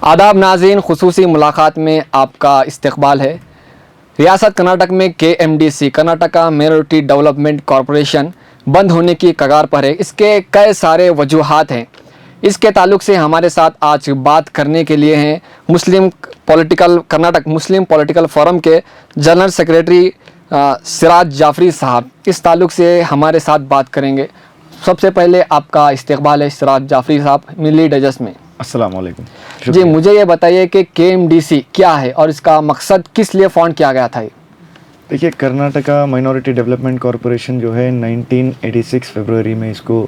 आदाब नाज़रीन, खुसूसी मुलाकात में आपका इस्तकबाल है। रियासत कर्नाटक में KMDC Karnataka minority development corporation बंद होने की कगार पर है। इसके कई सारे वजूहात हैं। इसके ताल्लुक से हमारे साथ आज बात करने के लिए हैं कर्नाटक मुस्लिम पॉलिटिकल फोरम के जनरल सेक्रेटरी सिराज जाफरी साहब। इस ताल्लुक से हमारे साथ बात करेंगे। सबसे पहले आपका इस्तकबाल है सिराज जाफरी साहब मिली डजस में। अस्सलाम वालेकुम। जी, मुझे ये बताइए कि KMDC क्या है और इसका मकसद किस लिए फॉर्म किया गया था? देखिए, कर्नाटका माइनॉरिटी डेवलपमेंट कॉरपोरेशन जो है 1986 फरवरी में इसको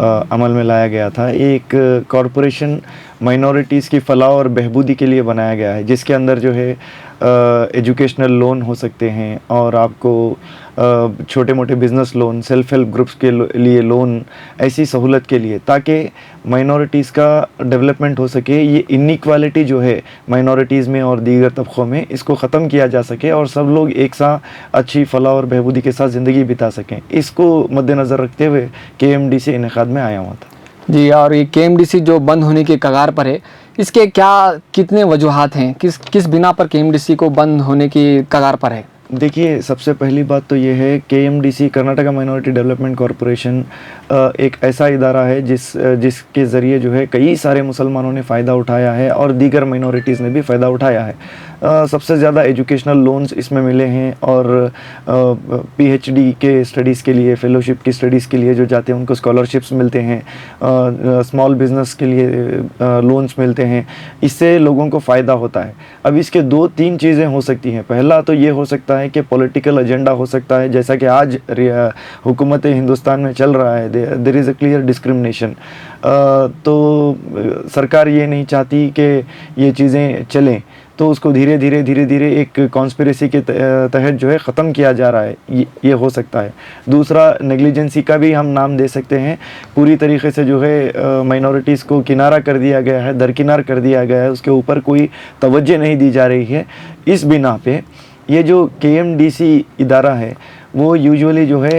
अमल में लाया गया था। ये एक कॉरपोरेशन माइनॉरिटीज़ की फ़लाह और बहबूदी के लिए बनाया गया है, जिसके अंदर जो है एजुकेशनल लोन हो सकते हैं और आपको छोटे मोटे business loan, self help groups के लिए लोन, ऐसी सहूलत के लिए, ताकि माइनॉरिटीज़ का डेवलपमेंट हो सके। ये इनइक्वालिटी जो है माइनॉरिटीज़ में और दीगर तबक़ों में, इसको ख़त्म किया जा सके और सब लोग एक साथ अच्छी फ़लाह और बहबूदी के साथ ज़िंदगी बिता सकें। इसको मद्देनज़र रखते हुए KMDC इनेकाद में आया हुआ था। जी, और ये KMDC जो बंद होने की कगार पर है, इसके कितने वजूहात हैं? किस बिना पर KMDC को बंद होने की कगार पर है? देखिए, सबसे पहली बात तो ये है, KMDC Karnataka minority development corporation एक ऐसा इदारा है जिसके ज़रिए जो है कई सारे मुसलमानों ने फ़ायदा उठाया है और दीगर माइनॉरिटीज़ ने भी फ़ायदा उठाया है। सबसे ज़्यादा एजुकेशनल लोन्स इसमें मिले हैं और PhD के स्टडीज़ के लिए, फ़ेलोशिप की स्टडीज़ के लिए जो जाते हैं उनको स्कॉलरशिप्स मिलते हैं। स्मॉल बिज़नेस के लिए लोन्स मिलते हैं। इससे लोगों को फ़ायदा होता है। अब इसके 2-3 चीज़ें हो सकती हैं। पहला तो ये हो सकता है कि पॉलिटिकल एजेंडा हो सकता है, जैसा कि आज हुकूमत हिंदुस्तान में चल रहा है। There is a clear discrimination. तो सरकार ये नहीं चाहती कि ये चीज़ें चलें, तो उसको धीरे धीरे एक कॉन्स्पिरेसी के तहत जो है ख़त्म किया जा रहा है। ये हो सकता है। दूसरा, नेग्लिजेंसी का भी हम नाम दे सकते हैं। पूरी तरीके से जो है माइनॉरिटीज़ को किनारा कर दिया गया है, दरकिनार कर दिया गया है, उसके ऊपर कोई तवज्जो नहीं दी जा रही है। इस बिना पे ये जो KMDC इदारा है वो यूजुअली जो है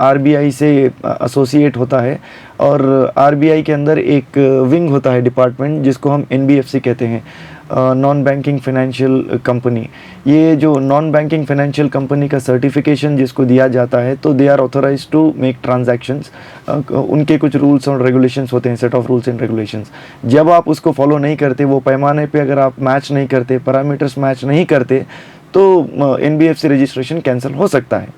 RBI से एसोसिएट होता है और RBI के अंदर एक विंग होता है, डिपार्टमेंट, जिसको हम NBFC कहते हैं, नॉन बैंकिंग फाइनेंशियल कंपनी। ये जो नॉन बैंकिंग फाइनेंशियल कंपनी का सर्टिफिकेशन जिसको दिया जाता है, तो they are authorized to make transactions. उनके कुछ रूल्स और रेगुलेशंस होते हैं, set of rules and regulations. जब आप उसको फॉलो नहीं करते, वो पैमाने पे अगर आप मैच नहीं करते, पैरामीटर्स मैच नहीं करते, तो NBFC रजिस्ट्रेशन कैंसिल हो सकता है।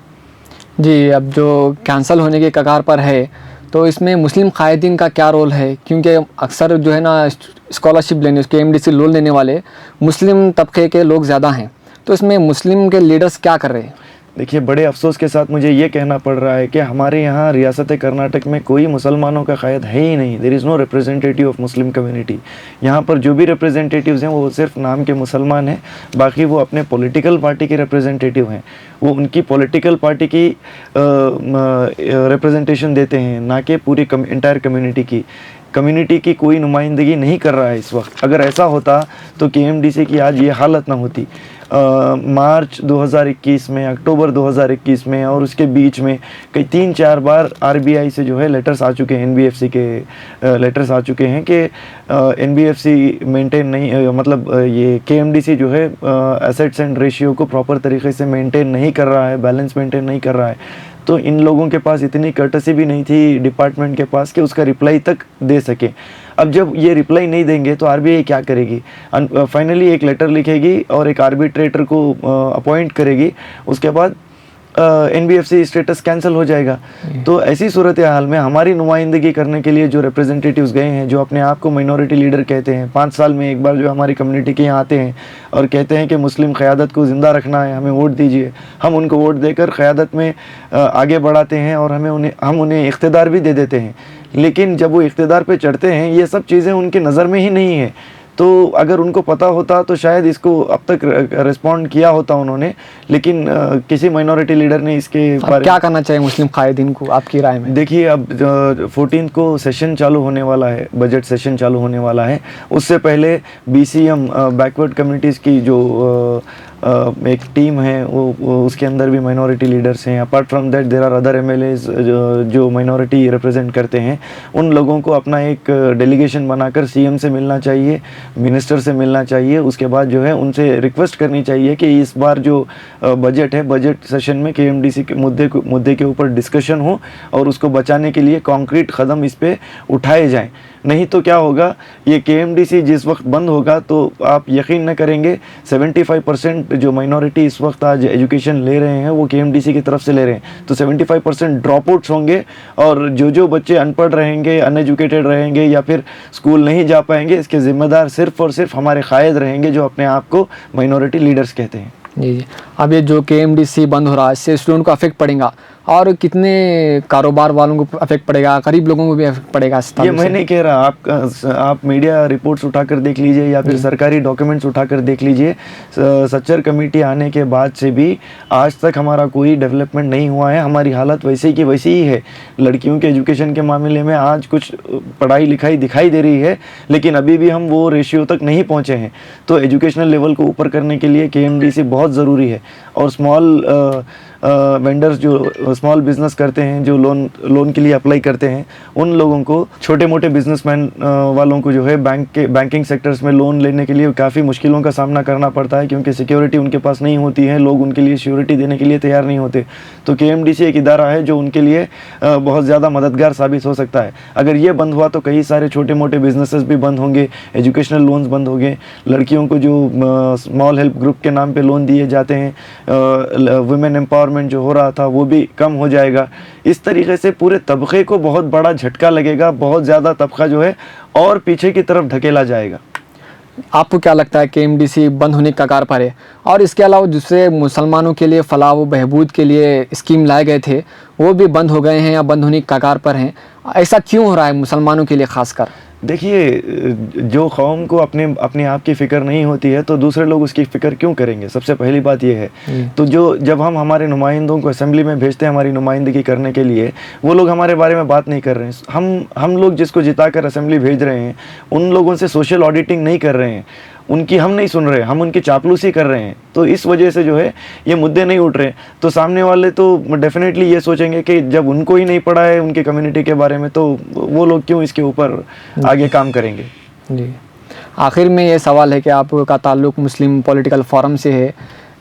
जी, अब जो कैंसिल होने के कगार पर है, तो इसमें मुस्लिम कायदीन का क्या रोल है? क्योंकि अक्सर जो है ना, स्कॉलरशिप लेने, KMDC लोन लेने वाले मुस्लिम तबके के लोग ज़्यादा हैं, तो इसमें मुस्लिम के लीडर्स क्या कर रहे हैं? देखिए, बड़े अफसोस के साथ मुझे ये कहना पड़ रहा है कि हमारे यहाँ रियासत कर्नाटक में कोई मुसलमानों का क़ायद है ही नहीं। There is no representative of Muslim community. यहाँ पर जो भी रिप्रेजेंटेटिव्स हैं वो सिर्फ नाम के मुसलमान हैं, बाकी वो अपने पॉलिटिकल पार्टी के रिप्रेजेंटेटिव हैं। वो उनकी पॉलिटिकल पार्टी की रिप्रेजेंटेशन देते हैं, ना कि पूरी इंटायर कम्युनिटी की कोई नुमाइंदगी नहीं कर रहा है इस वक्त। अगर ऐसा होता तो KMDC की आज ये हालत ना होती। मार्च 2021 में, अक्टूबर 2021 में और उसके बीच में कई 3-4 बार RBI से जो है लेटर्स आ चुके हैं, NBFC के लेटर्स आ चुके हैं कि NBFC मेंटेन नहीं, मतलब ये KMDC जो है एसेट्स एंड रेशियो को प्रॉपर तरीके से मेंटेन नहीं कर रहा है, बैलेंस मेंटेन नहीं कर रहा है। तो इन लोगों के पास इतनी कर्टसी भी नहीं थी डिपार्टमेंट के पास कि उसका रिप्लाई तक दे सके। अब जब ये रिप्लाई नहीं देंगे तो RBI क्या करेगी? फाइनली एक लेटर लिखेगी और एक आर्बिट्रेटर को अपॉइंट करेगी। उसके बाद NBFC स्टेटस कैंसिल हो जाएगा। तो ऐसी सूरत हाल में हमारी नुमाइंदगी करने के लिए जो रिप्रेजेंटेटिव्स गए हैं, जो अपने आप को माइनॉरिटी लीडर कहते हैं, 5 साल में एक बार जो हमारी कम्युनिटी के यहाँ आते हैं और कहते हैं कि मुस्लिम क़यादत को ज़िंदा रखना है, हमें वोट दीजिए, हम उनको वोट देकर क़यादत में आगे बढ़ाते हैं और हम उन्हें इक़्तिदार भी दे देते हैं। लेकिन जब वो इक़्तिदार पे चढ़ते हैं, ये सब चीज़ें उनकी नज़र में ही नहीं है। तो अगर उनको पता होता तो शायद इसको अब तक रिस्पॉन्ड किया होता उन्होंने, लेकिन किसी माइनॉरिटी लीडर ने इसके बारे में क्या करना चाहिए मुस्लिम कायदीन को आपकी राय में? देखिए, अब 14 को सेशन चालू होने वाला है, बजट सेशन चालू होने वाला है। उससे पहले BCM बैकवर्ड कम्युनिटीज़ की जो एक टीम है वो उसके अंदर भी माइनॉरिटी लीडर्स हैं। Apart from that there are other MLAs जो माइनॉरिटी रिप्रेजेंट करते हैं। उन लोगों को अपना एक डेलीगेशन बनाकर सीएम से मिलना चाहिए, मिनिस्टर से मिलना चाहिए। उसके बाद जो है उनसे रिक्वेस्ट करनी चाहिए कि इस बार जो बजट है, बजट सेशन में केएमडीसी के मुद्दे के ऊपर डिस्कशन हो और उसको बचाने के लिए कॉन्क्रीट कदम इस पे उठाए जाएं। नहीं तो क्या होगा, ये केएमडीसी जिस वक्त बंद होगा तो आप यकीन न करेंगे 75% जो माइनॉरिटी इस वक्त आज एजुकेशन ले रहे हैं वो केएमडीसी की तरफ से ले रहे हैं। तो 75% ड्रॉप आउट्स होंगे और जो बच्चे अनपढ़ रहेंगे, अनएजुकेटेड रहेंगे या फिर स्कूल नहीं जा पाएंगे, इसके ज़िम्मेदार सिर्फ़ और सिर्फ हमारे कायद रहेंगे जो अपने आप को माइनॉरिटी लीडर्स कहते हैं। जी। अब ये जो केएमडीसी बंद हो रहा है इससे स्टूडेंट को अफेक्ट पड़ेगा और कितने कारोबार वालों को अफेक्ट पड़ेगा, गरीब लोगों को भी अफेक्ट पड़ेगा। ये मैं नहीं कह रहा, आप मीडिया रिपोर्ट्स उठाकर देख लीजिए या फिर सरकारी डॉक्यूमेंट्स उठाकर देख लीजिए। सच्चर कमेटी आने के बाद से भी आज तक हमारा कोई डेवलपमेंट नहीं हुआ है। हमारी हालत वैसे की वैसी ही है। लड़कियों के एजुकेशन के मामले में आज कुछ पढ़ाई लिखाई दिखाई दे रही है, लेकिन अभी भी हम वो रेशियो तक नहीं पहुँचे हैं। तो एजुकेशनल लेवल को ऊपर करने के लिए केएमडीसी बहुत ज़रूरी है। और स्मॉल वेंडर्स जो स्मॉल बिजनेस करते हैं, जो लोन के लिए अप्लाई करते हैं, उन लोगों को, छोटे मोटे बिजनेसमैन वालों को जो है बैंकिंग सेक्टर्स में लोन लेने के लिए काफ़ी मुश्किलों का सामना करना पड़ता है, क्योंकि सिक्योरिटी उनके पास नहीं होती है, लोग उनके लिए सिक्योरिटी देने के लिए तैयार नहीं होते। तो केएमडीसी एक इदारा है जो उनके लिए बहुत ज़्यादा मददगार साबित हो सकता है। अगर ये बंद हुआ तो कई सारे छोटे मोटे बिजनेसेस भी बंद होंगे, एजुकेशनल लोन्स बंद होंगे, लड़कियों को जो स्मॉल हेल्प ग्रुप के नाम पे लोन दिए जाते हैं, वुमेन एम्पावरमेंट जो हो रहा था वो भी कम हो जाएगा। इस तरीके से पूरे तबके को बहुत बड़ा झटका लगेगा, बहुत ज़्यादा तबका जो है और पीछे की तरफ ढकेला जाएगा। आपको क्या लगता है केएमडीसी बंद होने के कगार पर है? और इसके अलावा दूसरे मुसलमानों के लिए फलाह व बहबूद के लिए स्कीम लाए गए थे वो भी बंद हो गए हैं या बंद होने के कगार पर हैं, ऐसा क्यों हो रहा है मुसलमानों के लिए खासकर? देखिए, जो कौम को अपने आप की फ़िक्र नहीं होती है तो दूसरे लोग उसकी फ़िक्र क्यों करेंगे? सबसे पहली बात ये है। तो जब हम हमारे नुमाइंदों को असेंबली में भेजते हैं हमारी नुमाइंदगी करने के लिए, वो लोग हमारे बारे में बात नहीं कर रहे हैं। हम लोग जिसको जिताकर असेंबली भेज रहे हैं उन लोगों से सोशल ऑडिटिंग नहीं कर रहे हैं, उनकी हम नहीं सुन रहे, हम उनकी चापलूसी कर रहे हैं। तो इस वजह से जो है ये मुद्दे नहीं उठ रहे। तो सामने वाले तो डेफिनेटली ये सोचेंगे कि जब उनको ही नहीं पड़ा है उनकी कम्युनिटी के बारे में, तो वो लोग क्यों इसके ऊपर आगे काम करेंगे। जी, आखिर में ये सवाल है कि आपका ताल्लुक़ मुस्लिम पॉलिटिकल फोरम से है,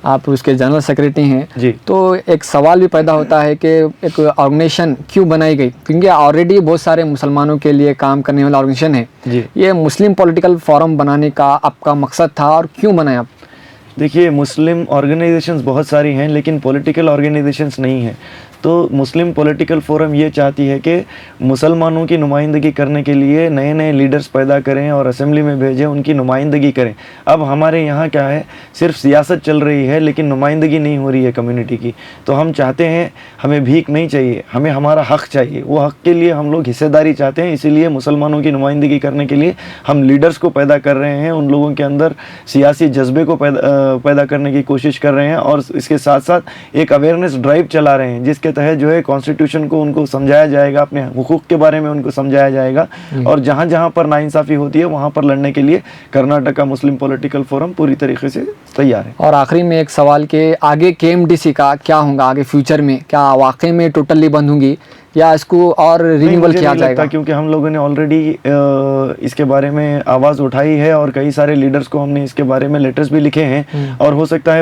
आप उसके जनरल सेक्रेटरी हैं जी। तो एक सवाल भी पैदा होता है कि एक ऑर्गेनाइजेशन क्यों बनाई गई, क्योंकि ऑलरेडी बहुत सारे मुसलमानों के लिए काम करने वाला ऑर्गेनाइजेशन है जी। ये मुस्लिम पॉलिटिकल फोरम बनाने का आपका मकसद था और क्यों बनाया आप? देखिए, मुस्लिम ऑर्गेनाइजेशंस बहुत सारी हैं लेकिन पॉलिटिकल ऑर्गेनाइजेशंस नहीं हैं। तो मुस्लिम पॉलिटिकल फोरम ये चाहती है कि मुसलमानों की नुमाइंदगी करने के लिए नए नए लीडर्स पैदा करें और असेंबली में भेजें, उनकी नुमाइंदगी करें। अब हमारे यहाँ क्या है, सिर्फ सियासत चल रही है लेकिन नुमाइंदगी नहीं हो रही है कम्युनिटी की। तो हम चाहते हैं, हमें भीख नहीं चाहिए, हमें हमारा हक़ चाहिए। वो हक़ के लिए हम लोग हिस्सेदारी चाहते हैं, इसीलिए मुसलमानों की नुमाइंदगी करने के लिए हम लीडर्स को पैदा कर रहे हैं, उन लोगों के अंदर सियासी जज्बे को पैदा करने की कोशिश कर रहे हैं और इसके साथ साथ एक अवेयरनेस ड्राइव चला रहे हैं जिसके तहत जो है कॉन्स्टिट्यूशन को उनको समझाया जाएगा, अपने हुकूक के बारे में उनको समझाया जाएगा और जहाँ जहाँ पर नाइंसाफ़ी होती है वहाँ पर लड़ने के लिए कर्नाटका मुस्लिम पॉलिटिकल फोरम पूरी तरीके से तैयार है। और आखिरी में एक सवाल के आगे केएमडीसी का क्या होगा आगे फ्यूचर में, क्या वाकई में टोटली बंद होंगी या इसको और रिन्यूअल किया जाएगा? क्योंकि हम लोगों ने ऑलरेडी इसके बारे में आवाज़ उठाई है और कई सारे लीडर्स को हमने इसके बारे में लेटर्स भी लिखे हैं और हो सकता है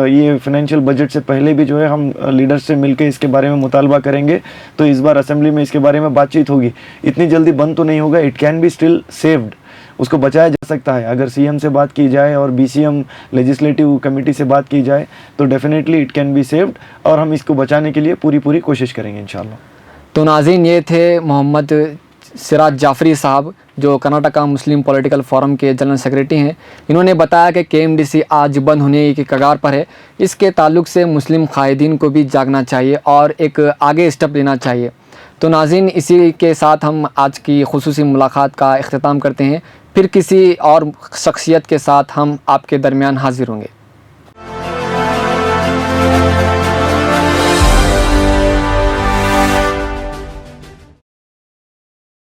ये फाइनेंशियल बजट से पहले भी जो है हम लीडर्स से मिलकर इसके बारे में मुतालबा करेंगे। तो इस बार असेंबली में इसके बारे में बातचीत होगी। इतनी जल्दी बंद तो नहीं होगा, it can be still saved, उसको बचाया जा सकता है। अगर सीएम से बात की जाए और बीसीएम लेजिस्लेटिव कमेटी से बात की जाए तो definitely it can be saved और हम इसको बचाने के लिए पूरी कोशिश करेंगे इंशाल्लाह। तो नाज़रीन, ये थे मोहम्मद सिराज जाफरी साहब जो कर्नाटका मुस्लिम पॉलिटिकल फोरम के जनरल सेक्रेटरी हैं। इन्होंने बताया कि केएमडीसी आज बंद होने की कगार पर है। इसके ताल्लुक़ से मुस्लिम कायदीन को भी जागना चाहिए और एक आगे स्टेप लेना चाहिए। तो नाज़रीन, इसी के साथ हम आज की खुसूसी मुलाकात का इख्तिताम करते हैं। फिर किसी और शख्सियत के साथ हम आपके दरमियान हाजिर होंगे।